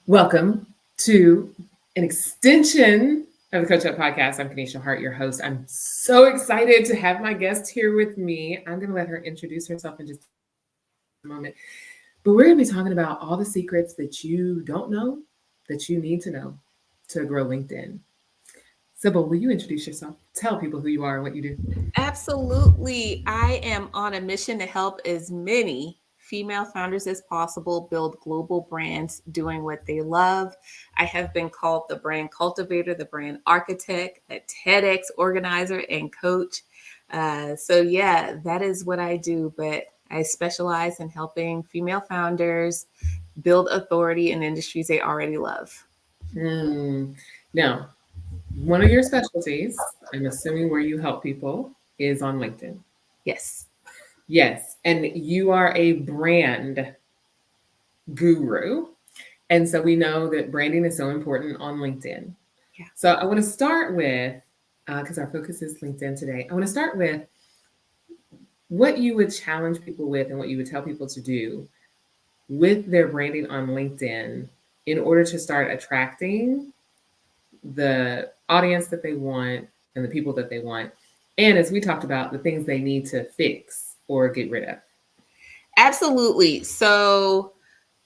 Welcome to an extension of the Coach Up Podcast. I'm Kaneshi Hart, your host. I'm so excited to have my guest here with me. I'm going to let her introduce herself in just a moment. But we're going to be talking about all the secrets that you don't know that you need to know to grow LinkedIn. Sybil, will you introduce yourself? Tell people who you are and what you do. Absolutely. I am on a mission to help as many female founders as possible build global brands doing what they love. I have been called the brand cultivator, the brand architect, a TEDx organizer, and coach. So, that is what I do. But I specialize in helping female founders build authority in industries they already love. Now, one of your specialties, I'm assuming where you help people, is on LinkedIn. Yes. Yes. And you are a brand guru. And so we know that branding is so important on LinkedIn. Yeah. So I want to start with, because our focus is LinkedIn today, I want to start with what you would challenge people with and what you would tell people to do with their branding on LinkedIn in order to start attracting the audience that they want and the people that they want. And as we talked about, the things they need to fix or get rid of. Absolutely. So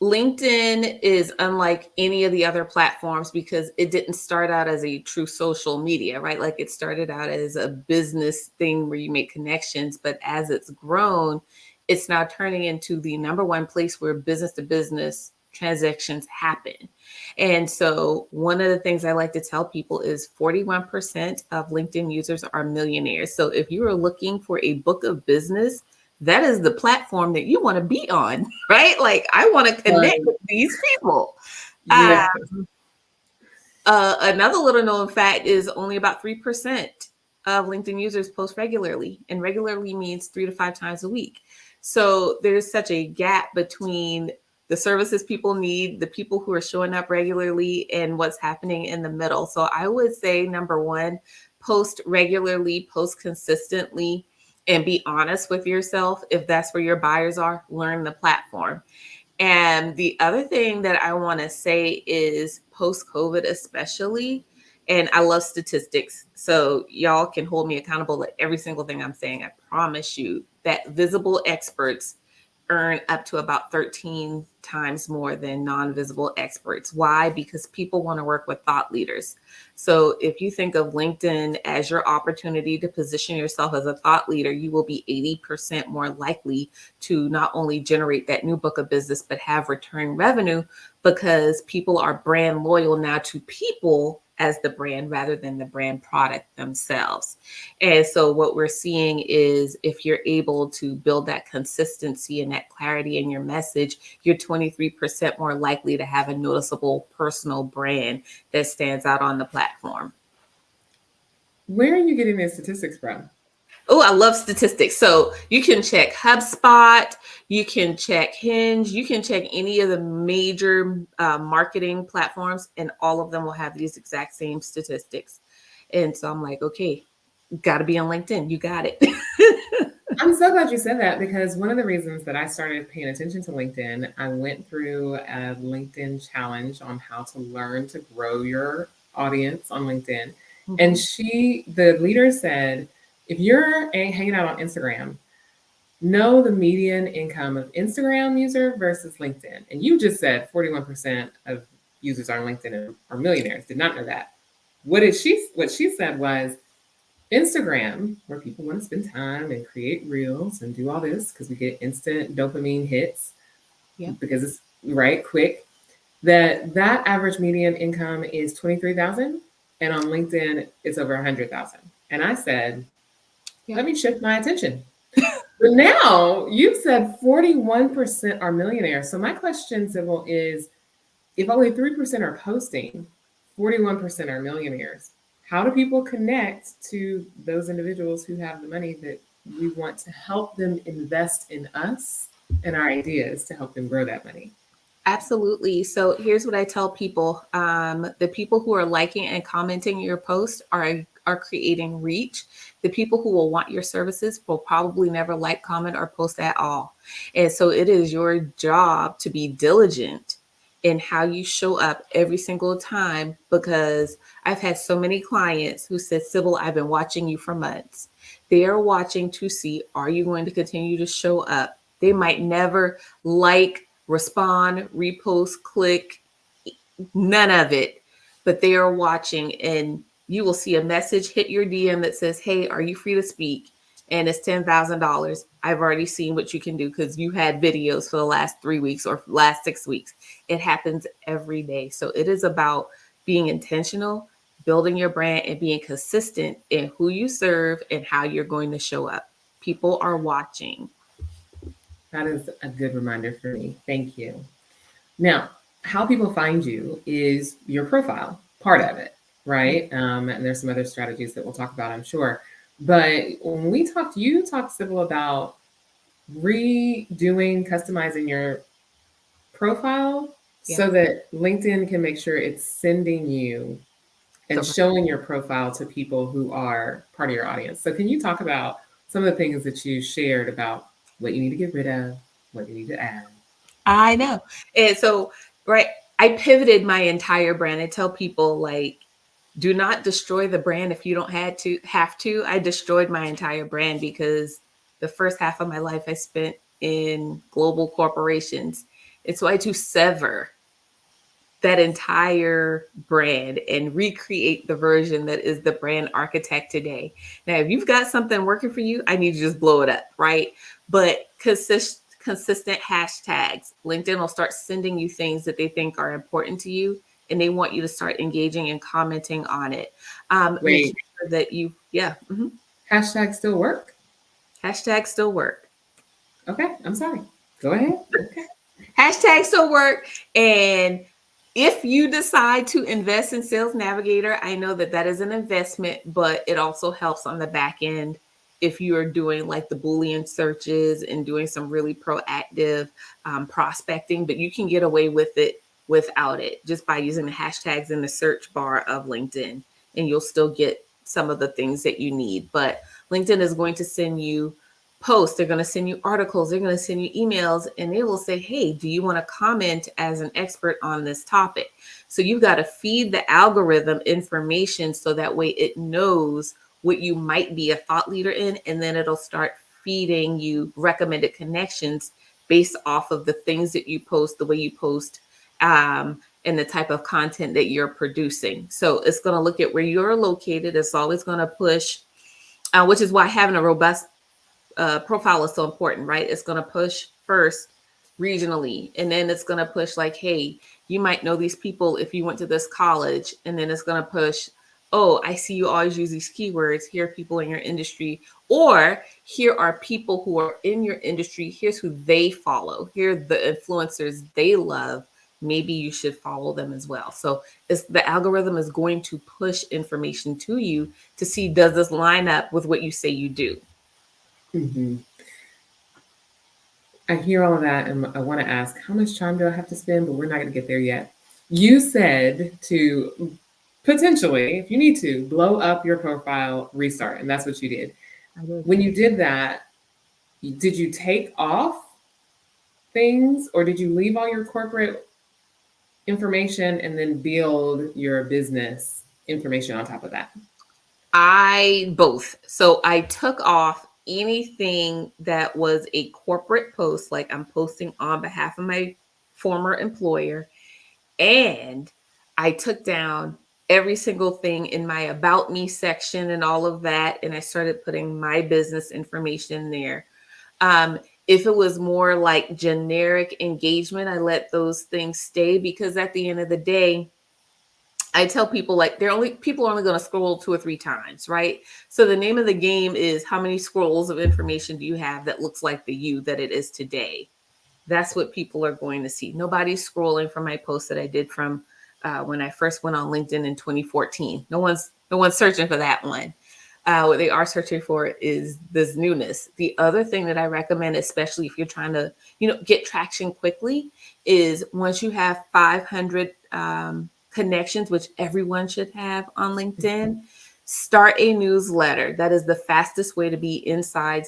LinkedIn is unlike any of the other platforms because it didn't start out as a true social media, right? Like it started out as a business thing where you make connections, but as it's grown, it's now turning into the number one place where business to business transactions happen. And so one of the things I like to tell people is 41% of LinkedIn users are millionaires. So if you are looking for a book of business, that is the platform that you want to be on, right? Like I want to connect with these people. Yeah. Another little known fact is only about 3% of LinkedIn users post regularly, and regularly means 3 to 5 times a week. So there's such a gap between the services people need, the people who are showing up regularly, and what's happening in the middle. So I would say number one, post regularly, post consistently, and be honest with yourself. If that's where your buyers are, learn the platform. And the other thing that I want to say is post COVID, especially, and I love statistics. So y'all can hold me accountable to every single thing I'm saying. I promise you that visible experts earn up to about 13 times more than non-visible experts. Why? Because people want to work with thought leaders. So if you think of LinkedIn as your opportunity to position yourself as a thought leader, you will be 80% more likely to not only generate that new book of business, but have recurring revenue because people are brand loyal now to people as the brand rather than the brand product themselves. And so what we're seeing is if you're able to build that consistency and that clarity in your message, you're 23% more likely to have a noticeable personal brand that stands out on the platform. Where are you getting these statistics from? Oh, I love statistics. So you can check HubSpot, you can check Hinge, you can check any of the major marketing platforms, and all of them will have these exact same statistics. And so I'm like, okay, got to be on LinkedIn. You got it. I'm so glad you said that because one of the reasons that I started paying attention to LinkedIn, I went through a LinkedIn challenge on how to learn to grow your audience on LinkedIn. And the leader said, if you're hanging out on Instagram, know the median income of Instagram user versus LinkedIn. And you just said 41% of users on LinkedIn are millionaires. Did not know that. What she said was Instagram, where people want to spend time and create reels and do all this because we get instant dopamine hits because it's right quick. That average median income is 23,000, and on LinkedIn it's over 100,000. And I said, let me shift my attention. But now you've said 41% are millionaires. So my question, Sybil, is if only 3% are posting, 41% are millionaires. How do people connect to those individuals who have the money that we want to help them invest in us and our ideas to help them grow that money? Absolutely. So here's what I tell people. The people who are liking and commenting your post are creating reach. The people who will want your services will probably never like, comment, or post at all. And so it is your job to be diligent in how you show up every single time, because I've had so many clients who said, Sybil, I've been watching you for months. They are watching to see, are you going to continue to show up? They might never like, respond, repost, click, none of it, but they are watching, and you will see a message hit your DM that says, hey, are you free to speak? And it's $10,000. I've already seen what you can do because you had videos for the last 3 weeks or last 6 weeks. It happens every day. So it is about being intentional, building your brand, and being consistent in who you serve and how you're going to show up. People are watching. That is a good reminder for me. Thank you. Now, how people find you is your profile, part of it, right? And there's some other strategies that we'll talk about, I'm sure. But when we talked, you talked, Sybil, about redoing, customizing your profile so that LinkedIn can make sure it's sending you and showing your profile to people who are part of your audience. So can you talk about some of the things that you shared about what you need to get rid of, what you need to add? I know. And so, right, I pivoted my entire brand. I tell people, like, do not destroy the brand if you don't have to. I destroyed my entire brand because the first half of my life I spent in global corporations. And so I had to sever that entire brand and recreate the version that is the brand architect today. Now, if you've got something working for you, I need you to just blow it up, right? But consistent hashtags. LinkedIn will start sending you things that they think are important to you, and they want you to start engaging and commenting on it. Making sure that you, Hashtags still work? Hashtags still work. Okay, I'm sorry. Go ahead. Okay. Hashtags still work. And if you decide to invest in Sales Navigator, I know that that is an investment, but it also helps on the back end if you are doing like the Boolean searches and doing some really proactive prospecting, but you can get away with it without it just by using the hashtags in the search bar of LinkedIn, and you'll still get some of the things that you need. But LinkedIn is going to send you posts, they're going to send you articles, they're going to send you emails, and they will say, hey, do you want to comment as an expert on this topic? So you've got to feed the algorithm information so that way it knows what you might be a thought leader in, and then it'll start feeding you recommended connections based off of the things that you post, the way you post, and the type of content that you're producing. So it's going to look at where you're located. It's always going to push, which is why having a robust profile is so important, right? It's going to push first regionally, and then it's going to push like, hey, you might know these people if you went to this college, and then it's going to push, oh, I see you always use these keywords. Here are people in your industry, or here are people who are in your industry. Here's who they follow. Here are the influencers they love. Maybe you should follow them as well. So the algorithm is going to push information to you to see, does this line up with what you say you do? Mm-hmm. I hear all of that, and I want to ask, how much time do I have to spend? But we're not going to get there yet. You said to potentially, if you need to, blow up your profile, restart, and that's what you did. When you did that, did you take off things, or did you leave all your corporate information and then build your business information on top of that? Both. So I took off anything that was a corporate post, like I'm posting on behalf of my former employer, and I took down every single thing in my about me section and all of that, and I started putting my business information there. If it was more like generic engagement, I let those things stay, because at the end of the day, I tell people, like, people are only going to scroll 2 or 3 times, right? So the name of the game is, how many scrolls of information do you have that looks like the you that it is today? That's what people are going to see. Nobody's scrolling from my post that I did from when I first went on LinkedIn in 2014. No one's searching for that one. What they are searching for is this newness. The other thing that I recommend, especially if you're trying to, get traction quickly, is once you have 500 connections, which everyone should have on LinkedIn, start a newsletter. That is the fastest way to be inside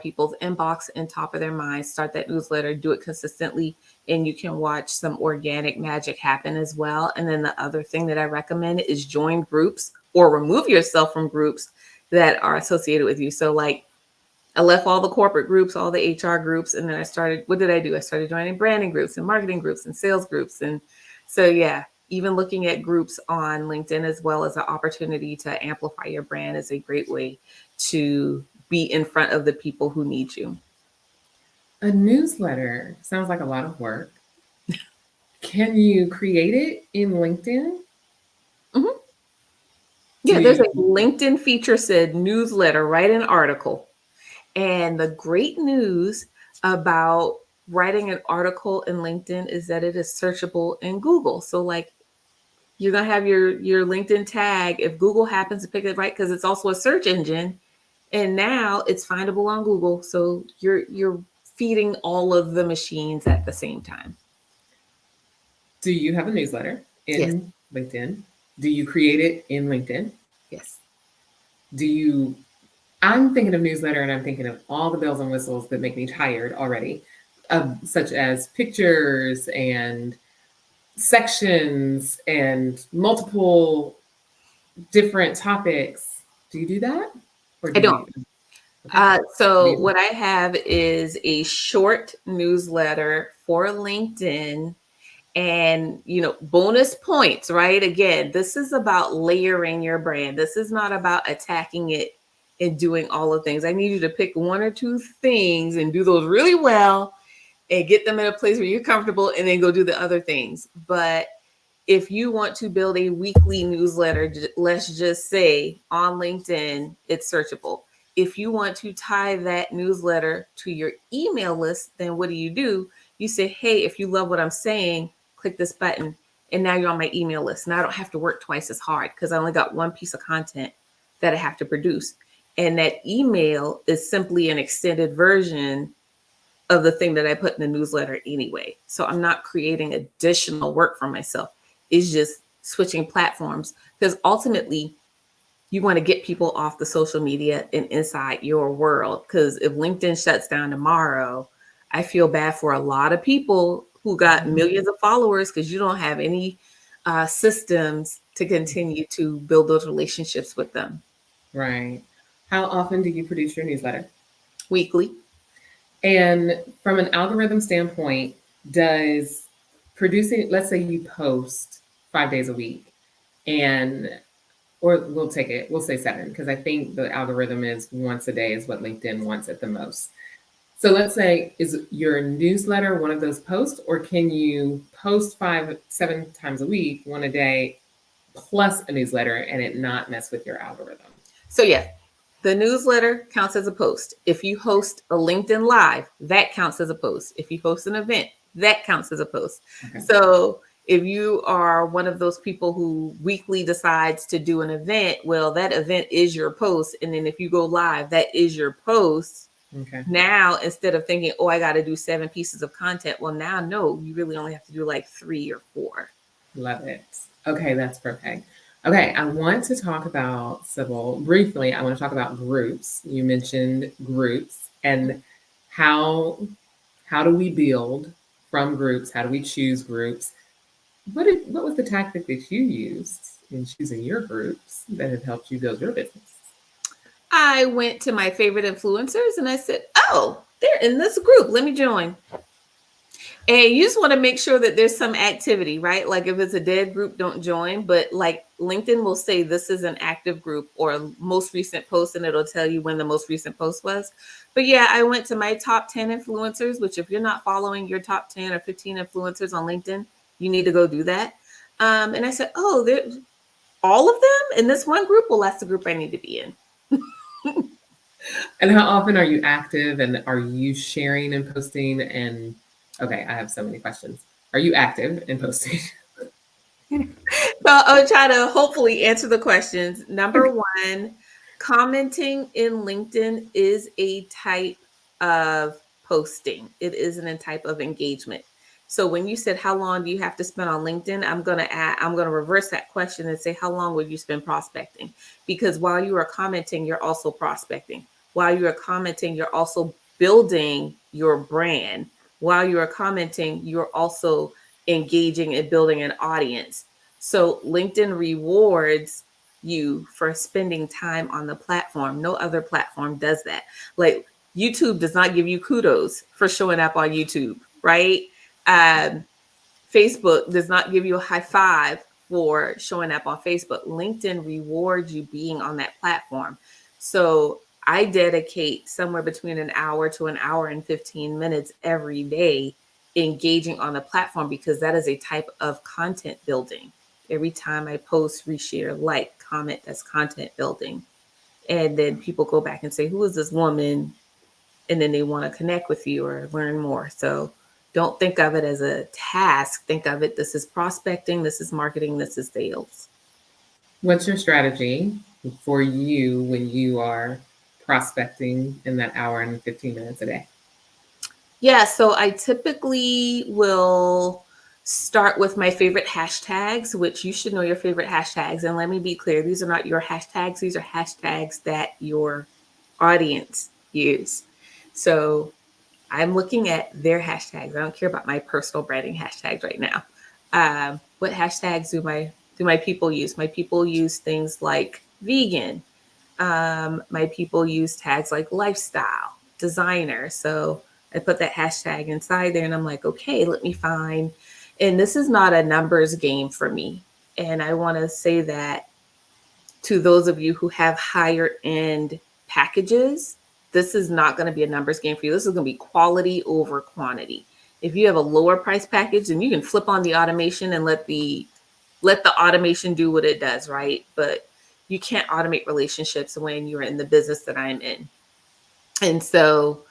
people's inbox and top of their minds. Start that newsletter, do it consistently, and you can watch some organic magic happen as well. And then the other thing that I recommend is join groups or remove yourself from groups that are associated with you. So like I left all the corporate groups, all the HR groups, and then I started, what did I do? I started joining branding groups and marketing groups and sales groups. And so, yeah, even looking at groups on LinkedIn as well as an opportunity to amplify your brand is a great way to be in front of the people who need you. A newsletter sounds like a lot of work. Can you create it in LinkedIn? Mm-hmm. Do Yeah, there's a you, LinkedIn feature said newsletter, write an article. And the great news about writing an article in LinkedIn is that it is searchable in Google. So like you're gonna have your LinkedIn tag if Google happens to pick it right, because it's also a search engine, and now it's findable on Google. So you're feeding all of the machines at the same time. do you have a newsletter Yes, in LinkedIn? Do you create it in LinkedIn? yes. Do you I'm thinking of newsletter and I'm thinking of all the bells and whistles that make me tired already, such as pictures and sections and multiple different topics. Do you do that? Or I do don't. you? Okay. So You what I have is a short newsletter for LinkedIn and bonus points, right? Again, this is about layering your brand. This is not about attacking it and doing all the things. I need you to pick one or two things and do those really well and get them in a place where you're comfortable and then go do the other things. But if you want to build a weekly newsletter, let's just say on LinkedIn, it's searchable. If you want to tie that newsletter to your email list, then what do? You say, hey, if you love what I'm saying, click this button. And now you're on my email list. Now I don't have to work twice as hard because I only got one piece of content that I have to produce. And that email is simply an extended version of the thing that I put in the newsletter anyway. So I'm not creating additional work for myself. It's just switching platforms because ultimately you want to get people off the social media and inside your world. Because if LinkedIn shuts down tomorrow, I feel bad for a lot of people who got millions of followers because you don't have any systems to continue to build those relationships with them. right. How often do you produce your newsletter? Weekly. And from an algorithm standpoint, does producing, let's say you post 5 days a week, and or we'll take it, we'll say 7, because I think the algorithm is once a day is what LinkedIn wants at the most. So let's say, is your newsletter one of those posts, or can you post 7 times a week, one a day, plus a newsletter, and it not mess with your algorithm? So yeah, the newsletter counts as a post. If you host a LinkedIn Live, that counts as a post. If you host an event, that counts as a post. Okay. So if you are one of those people who weekly decides to do an event, well, that event is your post. And then if you go live, that is your post. Okay. Now, instead of thinking, oh, I got to do 7 pieces of content, well, now, no, you really only have to do like 3 or 4. Love it. Okay, that's perfect. Okay, I want to talk about, Sybil, briefly, I want to talk about groups. You mentioned groups and how how do we build from groups? How do we choose groups? What was the tactic that you used in choosing your groups that have helped you build your business? I went to my favorite influencers and I said, oh, they're in this group. Let me join. And you just want to make sure that there's some activity, right? Like if it's a dead group, don't join. But like LinkedIn will say this is an active group or most recent post, and it'll tell you when the most recent post was. But yeah, I went to my top 10 influencers, which if you're not following your top 10 or 15 influencers on LinkedIn, you need to go do that. And I said, oh, there's all of them in this one group. Well, that's the group I need to be in. And how often are you active, and are you sharing and posting? And okay, I have so many questions. Are you active in posting? So I'll try to hopefully answer the questions. Number one, commenting in LinkedIn is a type of posting. It isn't a type of engagement. So when you said how long do you have to spend on LinkedIn, I'm gonna reverse that question and say how long would you spend prospecting? Because while you are commenting, you're also prospecting. While you are commenting, you're also building your brand. while you are commenting, you're also engaging and building an audience. So LinkedIn rewards you for spending time on the platform. No other platform does that. Like YouTube does not give you kudos for showing up on YouTube, right? Um, Facebook does not give you a high five for showing up on Facebook. LinkedIn rewards you being on that platform. So I dedicate somewhere between an hour to an hour and 15 minutes every day engaging on the platform because that is a type of content building. Every time I post, reshare, like, comment, that's content building. And then people go back and say, who is this woman? And then they want to connect with you or learn more. So don't think of it as a task. Think of it, this is prospecting, this is marketing, this is sales. What's your strategy for you when you are prospecting in that hour and 15 minutes a day? Yeah, so I typically will start with my favorite hashtags, which you should know your favorite hashtags. And let me be clear, these are not your hashtags, these are hashtags that your audience use. So I'm looking at their hashtags. I don't care about my personal branding hashtags right now. What hashtags do my people use? My people use things like vegan. My people use tags like lifestyle, designer. So I put that hashtag inside there, and I'm like, okay, let me find. And this is not a numbers game for me. And I want to say that to those of you who have higher end packages, this is not going to be a numbers game for you. This is going to be quality over quantity. If you have a lower price package, then you can flip on the automation and let the automation do what it does, right? But you can't automate relationships when you're in the business that I'm in. And so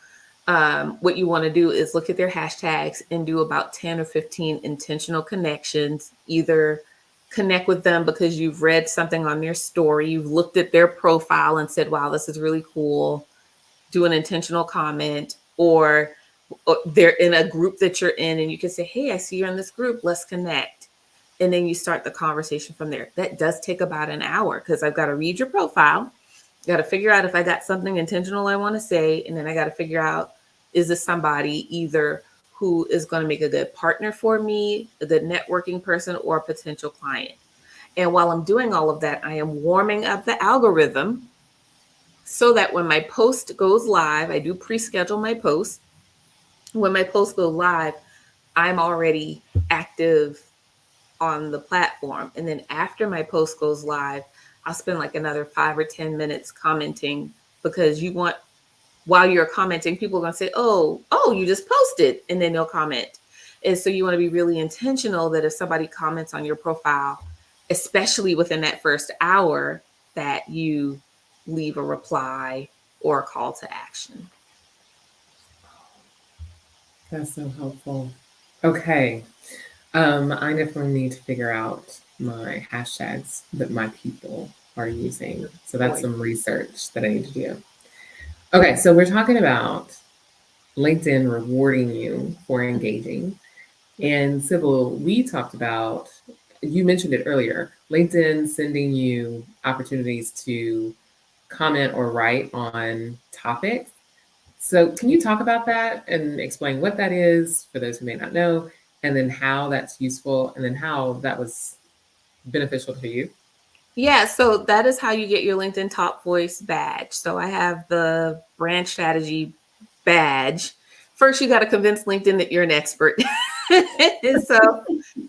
what you want to do is look at their hashtags and do about 10 or 15 intentional connections. Either connect with them because you've read something on their story, you've looked at their profile and said, wow, this is really cool. Do an intentional comment, or they're in a group that you're in and you can say, hey, I see you're in this group, let's connect. And then you start the conversation from there. That does take about an hour because I've got to read your profile, got to figure out if I got something intentional I want to say, and then I got to figure out, is this somebody either who is going to make a good partner for me, a good networking person, or a potential client. And while I'm doing all of that, I am warming up the algorithm so that when my post goes live, I do pre-schedule my post. When my posts go live, I'm already active on the platform. And then after my post goes live, I'll spend like another 5 or 10 minutes commenting because you want, while you're commenting, people are going to say, oh, you just posted, and then they'll comment. And so you want to be really intentional that if somebody comments on your profile, especially within that first hour, that you leave a reply or a call to action. That's so helpful. Okay. I definitely need to figure out my hashtags that my people are using. So that's some research that I need to do. Okay, so we're talking about LinkedIn rewarding you for engaging. And Sybil, we talked about, you mentioned it earlier, LinkedIn sending you opportunities to comment or write on topics. So can you talk about that and explain what that is for those who may not know, and then how that's useful, and then how that was beneficial to you? Yeah, so that is how you get your LinkedIn Top Voice badge. So I have the brand strategy badge. First, you got to convince LinkedIn that you're an expert. And so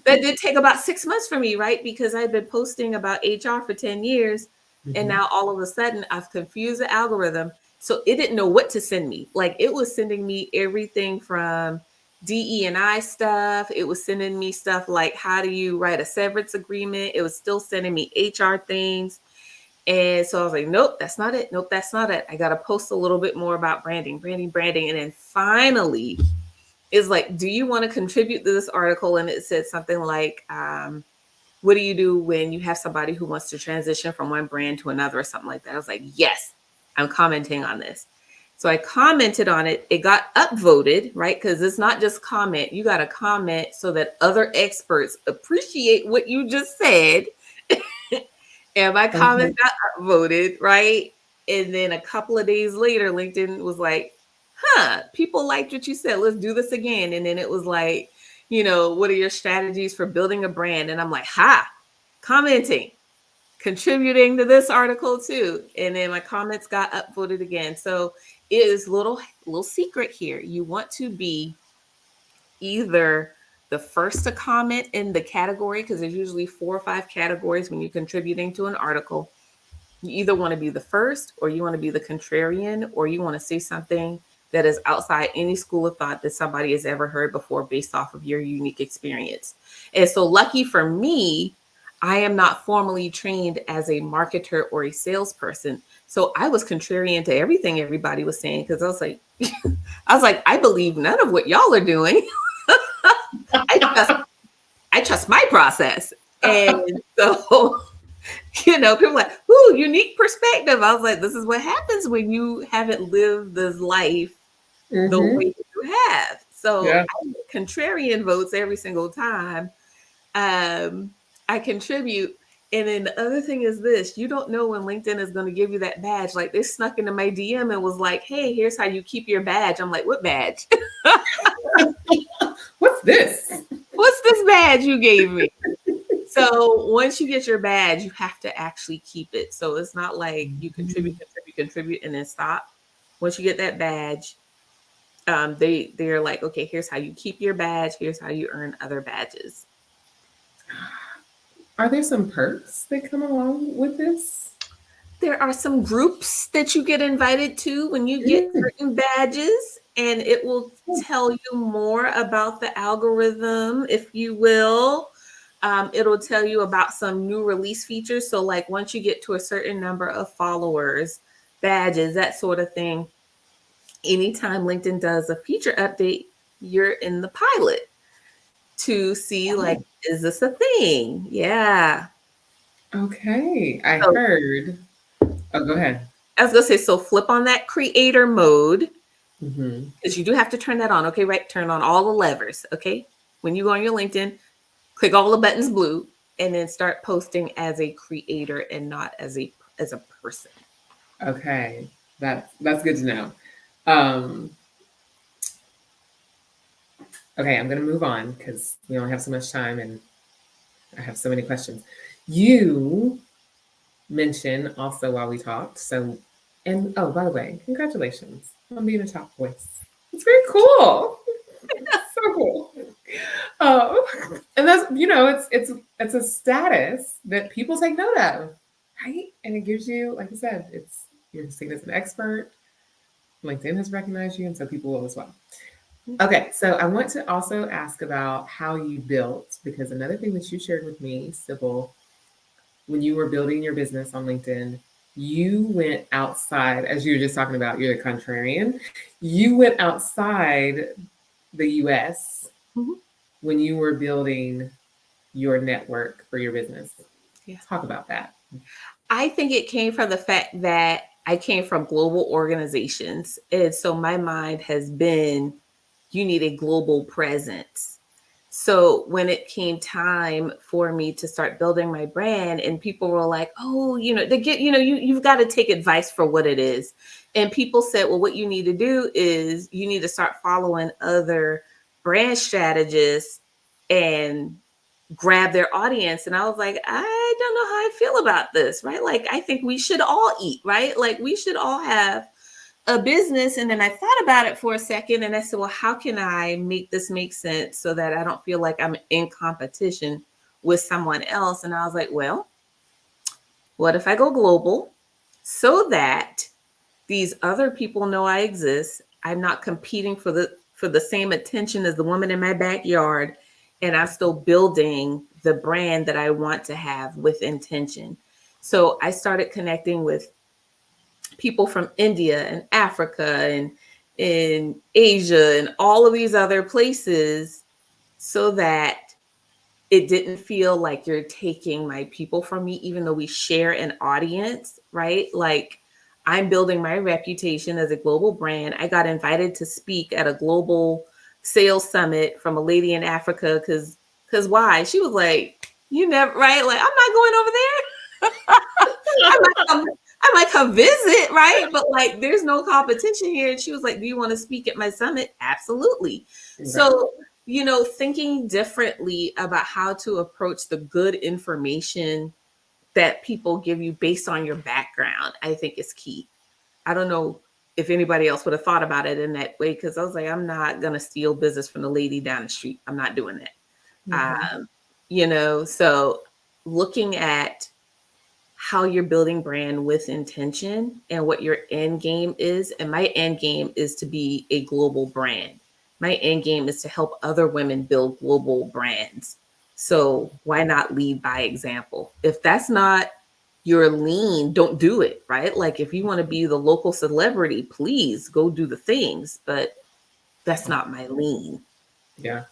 that did take about 6 months for me, right? Because I've been posting about HR for 10 years. And now all of a sudden I've confused the algorithm. So it didn't know what to send me. Like it was sending me everything from DE&I stuff. It was sending me stuff like how do you write a severance agreement? It was still sending me HR things. And so I was like, nope, that's not it. Nope, that's not it. I got to post a little bit more about branding. And then finally, is like, do you want to contribute to this article? And it said something like, what do you do when you have somebody who wants to transition from one brand to another or something like that? I was like, yes, I'm commenting on this. So I commented on it. It got upvoted, right? Because it's not just comment. You got to comment so that other experts appreciate what you just said. And my comments got upvoted, right? And then a couple of days later, LinkedIn was like, people liked what you said. Let's do this again. And then it was like, what are your strategies for building a brand? And I'm like, commenting, contributing to this article too. And then my comments got upvoted again. So it is little secret here. You want to be either the first to comment in the category, because there's usually 4 or 5 categories when you're contributing to an article. You either want to be the first, or you want to be the contrarian, or you want to say something that is outside any school of thought that somebody has ever heard before based off of your unique experience. And so lucky for me, I am not formally trained as a marketer or a salesperson. So I was contrarian to everything everybody was saying, because I was like, I believe none of what y'all are doing. I trust my process. And so, people are like, ooh, unique perspective. I was like, this is what happens when you haven't lived this life the way that you have. So I get contrarian votes every single time I contribute. And then the other thing is this: you don't know when LinkedIn is going to give you that badge. Like, they snuck into my DM and was like, hey, here's how you keep your badge. I'm like, what badge? What's this? What's this badge you gave me? So once you get your badge, you have to actually keep it. So it's not like you contribute, and then stop. Once you get that badge, they're like, okay, here's how you keep your badge. Here's how you earn other badges. Are there some perks that come along with this? There are some groups that you get invited to when you get certain badges, and it will tell you more about the algorithm, if you will. It'll tell you about some new release features. So like once you get to a certain number of followers, badges, that sort of thing, anytime LinkedIn does a feature update, you're in the pilot to see like, is this a thing? Yeah. Okay. I heard. Oh, go ahead. I was going to say, so flip on that creator mode, because you do have to turn that on. Okay, right? Turn on all the levers. Okay. When you go on your LinkedIn, click all the buttons blue, and then start posting as a creator and not as a person. Okay. That's good to know. Okay, I'm going to move on because we only have so much time and I have so many questions. You mentioned also while we talked, and oh, by the way, congratulations on being a top voice. It's very cool. It's so cool. And that's, it's a status that people take note of, right? And it gives you, like you said, you're seen as an expert. LinkedIn has recognized you, and so people will as well. Okay, so I want to also ask about how you built, because another thing that you shared with me, Sybil, when you were building your business on LinkedIn, you went outside, as you were just talking about, you're the contrarian. You went outside the US when you were building your network for your business. Yeah. Talk about that. I think it came from the fact that I came from global organizations. And so my mind has been, you need a global presence. So when it came time for me to start building my brand, and people were like, oh, you've got to take advice for what it is. And people said, well, what you need to do is you need to start following other brand strategists and grab their audience. And I was like, I don't know how I feel about this, right? Like, I think we should all eat, right? Like, we should all have a business. And then I thought about it for a second and I said, well, how can I make this make sense so that I don't feel like I'm in competition with someone else? And I was like, well, what if I go global so that these other people know I exist? I'm not competing for the same attention as the woman in my backyard, and I'm still building the brand that I want to have with intention. So I started connecting with people from India and Africa and in Asia and all of these other places, so that it didn't feel like you're taking my people from me, even though we share an audience, right? Like, I'm building my reputation as a global brand. I got invited to speak at a global sales summit from a lady in Africa because why? She was like, you never, right? Like, I'm not going over there. I might come visit, right? But like, there's no competition here. And she was like, "Do you want to speak at my summit?" Absolutely. Right. So, thinking differently about how to approach the good information that people give you based on your background, I think is key. I don't know if anybody else would have thought about it in that way, because I was like, I'm not going to steal business from the lady down the street. I'm not doing that. Mhm. So looking at how you're building brand with intention and what your end game is. And my end game is to be a global brand. My end game is to help other women build global brands. So why not lead by example? If that's not your lean, don't do it, right? Like if you want to be the local celebrity, please go do the things, but that's not my lean. Yeah.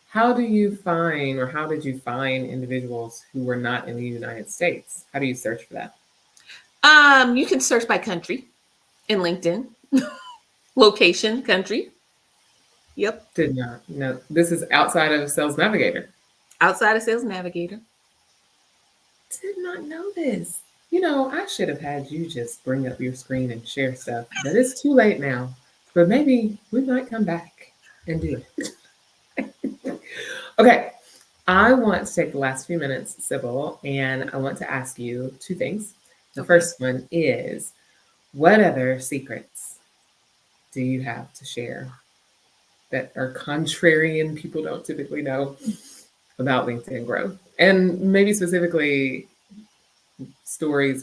How do you find, or how did you find individuals who were not in the United States? How do you search for that? You can search by country in LinkedIn, location, country. Yep. Did not. No, this is outside of Sales Navigator. Outside of Sales Navigator. Did not know this. I should have had you just bring up your screen and share stuff, but it's too late now. But maybe we might come back and do it. Okay. I want to take the last few minutes, Sybil, and I want to ask you two things. The Okay. first one is, what other secrets do you have to share that are contrarian, people don't typically know about LinkedIn growth? And maybe specifically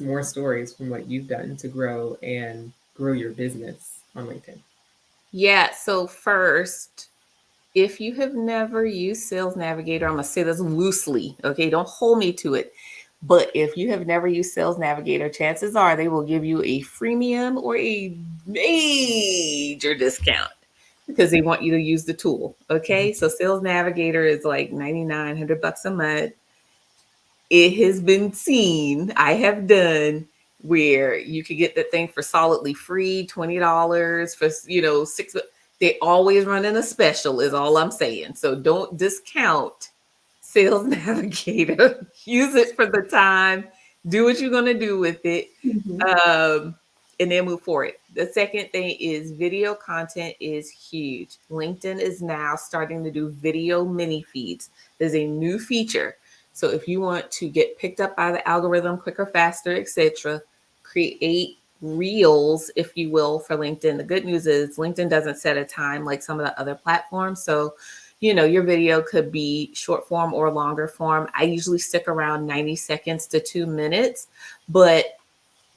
more stories from what you've done to grow your business on LinkedIn. Yeah. So first, if you have never used Sales Navigator, I'm gonna say this loosely. Okay, don't hold me to it. But if you have never used Sales Navigator, chances are they will give you a freemium or a major discount because they want you to use the tool. Okay, so Sales Navigator is like 99, $100 a month. It has been seen, I have done, where you could get the thing for solidly free, $20 for, 6. They always running a special is all I'm saying. So don't discount Sales Navigator. Use it for the time. Do what you're going to do with it. Mhm. Um, and then move forward. The second thing is video content is huge. LinkedIn is now starting to do video mini feeds. There's a new feature. So if you want to get picked up by the algorithm quicker, faster, etc., create reels, if you will, for LinkedIn. The good news is LinkedIn doesn't set a time like some of the other platforms. So, your video could be short form or longer form. I usually stick around 90 seconds to 2 minutes, but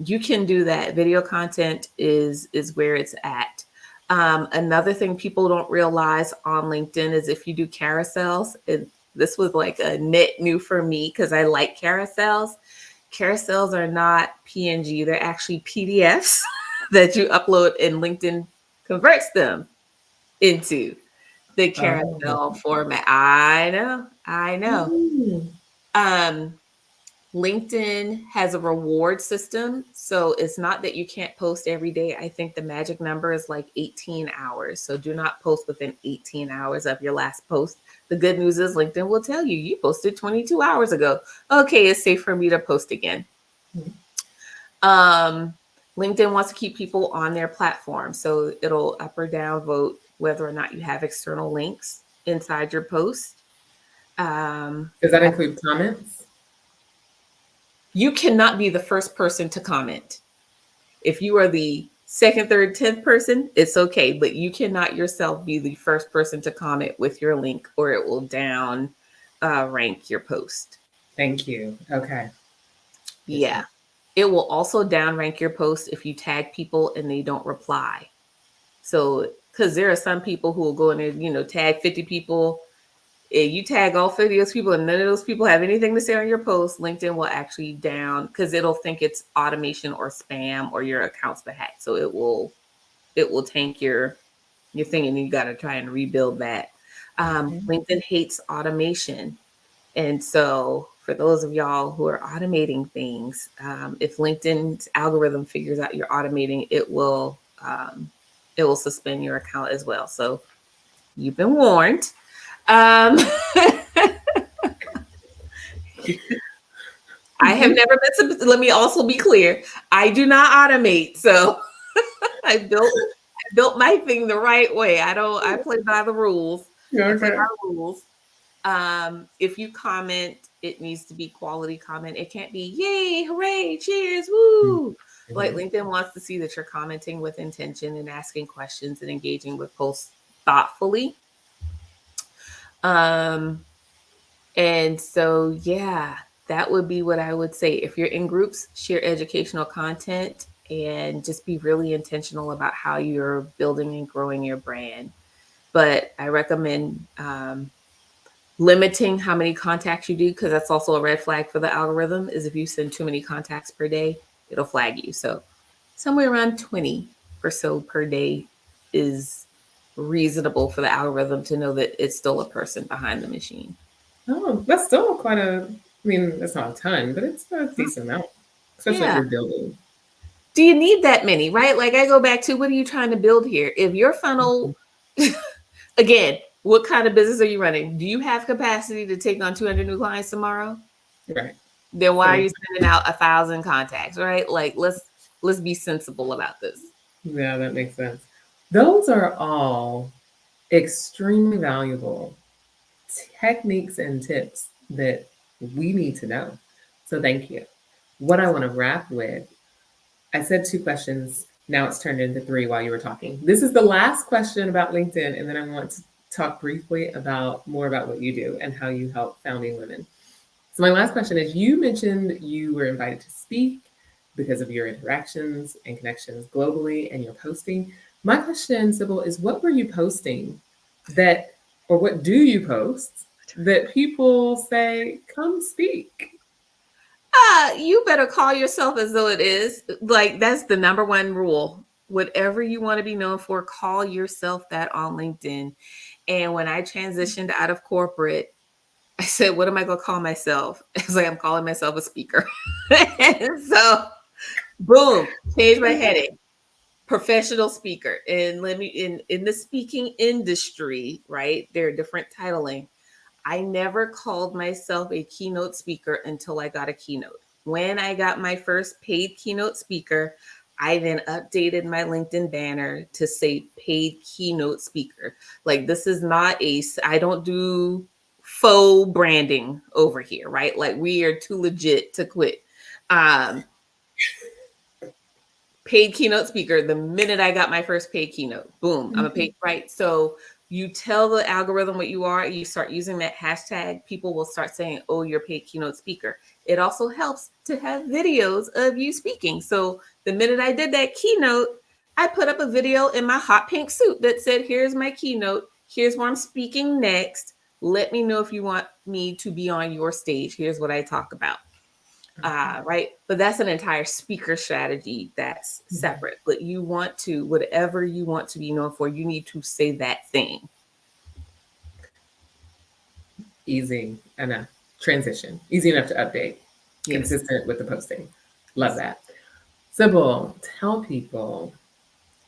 you can do that. Video content is where it's at. Another thing people don't realize on LinkedIn is if you do carousels, this was like a net new for me because I like carousels. Carousels are not PNG, they're actually PDFs that you upload and LinkedIn converts them into the Oh. carousel format. I know. Mm. Um, LinkedIn has a reward system. So it's not that you can't post every day. I think the magic number is like 18 hours. So do not post within 18 hours of your last post. The good news is LinkedIn will tell you you posted 22 hours ago. Okay, it's safe for me to post again. Um, LinkedIn wants to keep people on their platform. So it'll up or down vote whether or not you have external links inside your post. Does that include comments? You cannot be the first person to comment. If you are the second, third, 10th person, it's okay, but you cannot yourself be the first person to comment with your link or it will down rank your post. Thank you. Okay. Yeah. It will also down rank your post if you tag people and they don't reply. So, because there are some people who will go in there, tag 50 people. If you tag all 50 of those people and none of those people have anything to say on your post, LinkedIn will actually down because it'll think it's automation or spam or your account's been hacked. So it will tank your thing and you got to try and rebuild that. LinkedIn hates automation. And so for those of y'all who are automating things, if LinkedIn's algorithm figures out you're automating, it will suspend your account as well. So you've been warned. Um, I have never been, let me also be clear. I do not automate. So I built my thing the right way. I play by the rules. I play by Okay. the rules. If you comment, it needs to be quality comment. It can't be yay, hooray, cheers, woo. Like LinkedIn wants to see that you're commenting with intention and asking questions and engaging with posts thoughtfully. And so, yeah, that would be what I would say. If you're in groups, share educational content and just be really intentional about how you're building and growing your brand. But I recommend limiting how many contacts you do, because that's also a red flag for the algorithm. Is if you send too many contacts per day, it'll flag you. So somewhere around 20 or so per day is reasonable for the algorithm to know that it's still a person behind the machine. Oh, that's still quite a, I mean, that's not a ton, but it's a decent amount, especially if Yeah. you're building. Do you need that many, right? Like I go back to, what are you trying to build here? If your funnel, again, what kind of business are you running? Do you have capacity to take on 200 new clients tomorrow? Right. Then why are So, you sending out 1,000 contacts, right? Like let's be sensible about this. yeah, that makes sense. Those are all extremely valuable techniques and tips that we need to know. So, thank you. What I want to wrap with, I said two questions. Now it's turned into three while you were talking. This is the last question about LinkedIn, and then I want to talk briefly about more about what you do and how you help founding women. So, my last question is, you mentioned you were invited to speak because of your interactions and connections globally and your posting. My question, Sybil, is what were you posting that, or what do you post that people say, come speak? You better call yourself as though it is. Like that's the number one rule. Whatever you want to be known for, call yourself that on LinkedIn. And when I transitioned out of corporate, I said, what am I going to call myself? It's like, I'm calling myself a speaker. And so, boom, change my heading. Professional speaker. And let me, in the speaking industry, right? There are different titling. I never called myself a keynote speaker until I got a keynote. When I got my first paid keynote speaker, I then updated my LinkedIn banner to say paid keynote speaker. Like this is not I don't do faux branding over here, right? Like we are too legit to quit. Um, Paid keynote speaker. The minute I got my first paid keynote, boom, I'm a paid, right? So you tell the algorithm what you are, you start using that hashtag, people will start saying, oh, you're a paid keynote speaker. It also helps to have videos of you speaking. So the minute I did that keynote, I put up a video in my hot pink suit that said, here's my keynote. Here's where I'm speaking next. Let me know if you want me to be on your stage. Here's what I talk about. Right. But that's an entire speaker strategy that's separate. But you want to, whatever you want to be known for, you need to say that thing. Easy enough. Transition. Easy enough to update. Yes. Consistent with the posting. Love that. Sybil, tell people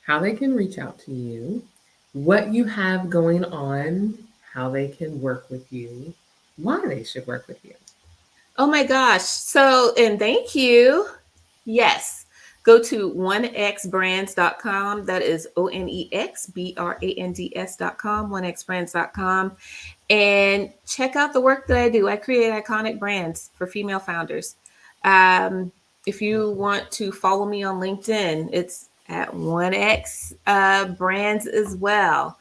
how they can reach out to you, what you have going on, how they can work with you, why they should work with you. Oh my gosh. So, and thank you. Yes. Go to onexbrands.com. That is onexbrands.com, onexbrands.com. And check out the work that I do. I create iconic brands for female founders. If you want to follow me on LinkedIn, it's at 1X Brands as well.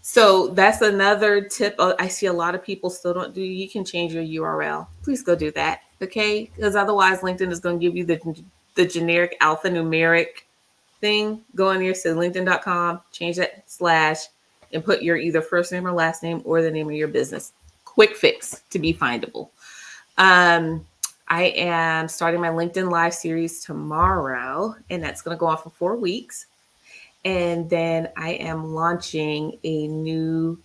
So that's another tip. I see a lot of people still don't do. You can change your URL. Please go do that, okay? Because otherwise, LinkedIn is going to give you the generic alphanumeric thing. Go on here, say linkedin.com, change that / and put your either first name or last name or the name of your business. Quick fix to be findable. I am starting my LinkedIn Live series tomorrow, and that's going to go on for 4 weeks. And then I am launching a new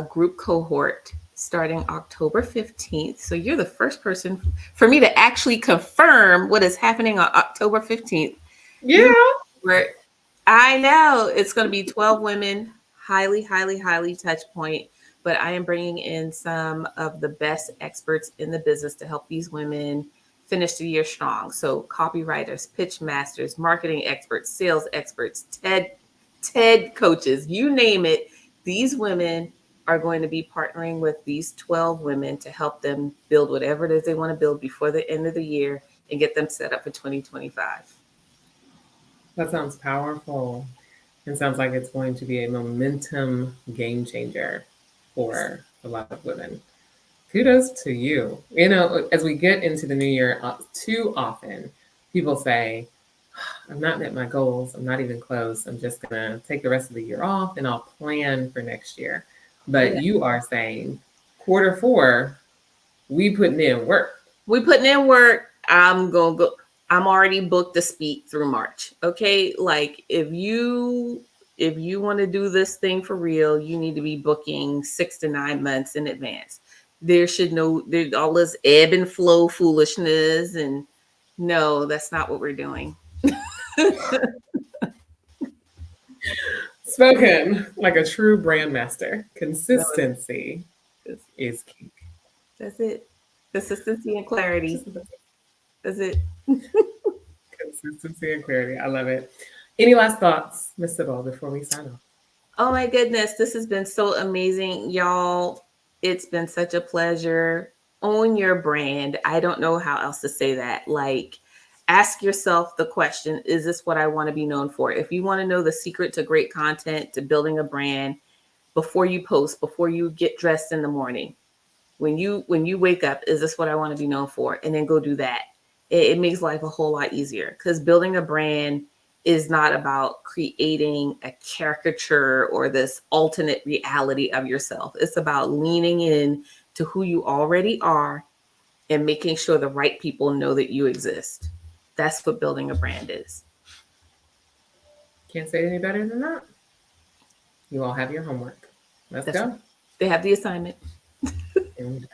group cohort starting October 15th. So you're the first person for me to actually confirm what is happening on October 15th. Yeah. I know it's going to be 12 women, highly, highly, highly touch point. but I am bringing in some of the best experts in the business to help these women finish the year strong. So copywriters, pitch masters, marketing experts, sales experts, TED coaches, you name it. These women are going to be partnering with these 12 women to help them build whatever it is they want to build before the end of the year and get them set up for 2025. That sounds powerful. It sounds like it's going to be a momentum game changer for a lot of women. Kudos to you. You know, as we get into the new year, too often people say, I've not met my goals. I'm not even close. I'm just going to take the rest of the year off and I'll plan for next year. But Yeah. you are saying quarter four, we putting in work. We putting in work. I'm gonna go. I'm already booked to speak through March. Okay, like if you want to do this thing for real, you need to be booking 6 to 9 months in advance. There should no there's all this ebb and flow foolishness, and no, that's not what we're doing. Spoken like a true brand master. No, Consistency it's, is key. that's it. Consistency and clarity. Just That's it. consistency and clarity. I love it. Any last thoughts, Miss Sybil, before we sign off? Oh my goodness, this has been so amazing, y'all. It's been such a pleasure. Own your brand. I don't know how else to say that. Like, ask yourself the question, is this what I want to be known for? If you want to know the secret to great content, to building a brand, before you post, before you get dressed in the morning, when you wake up, is this what I want to be known for? And then go do that. It makes life a whole lot easier, because building a brand is not about creating a caricature or this alternate reality of yourself. It's about leaning in to who you already are and making sure the right people know that you exist. That's what building a brand is. Can't say any better than that. You all have your homework. Let's That's go. right. They have the assignment. And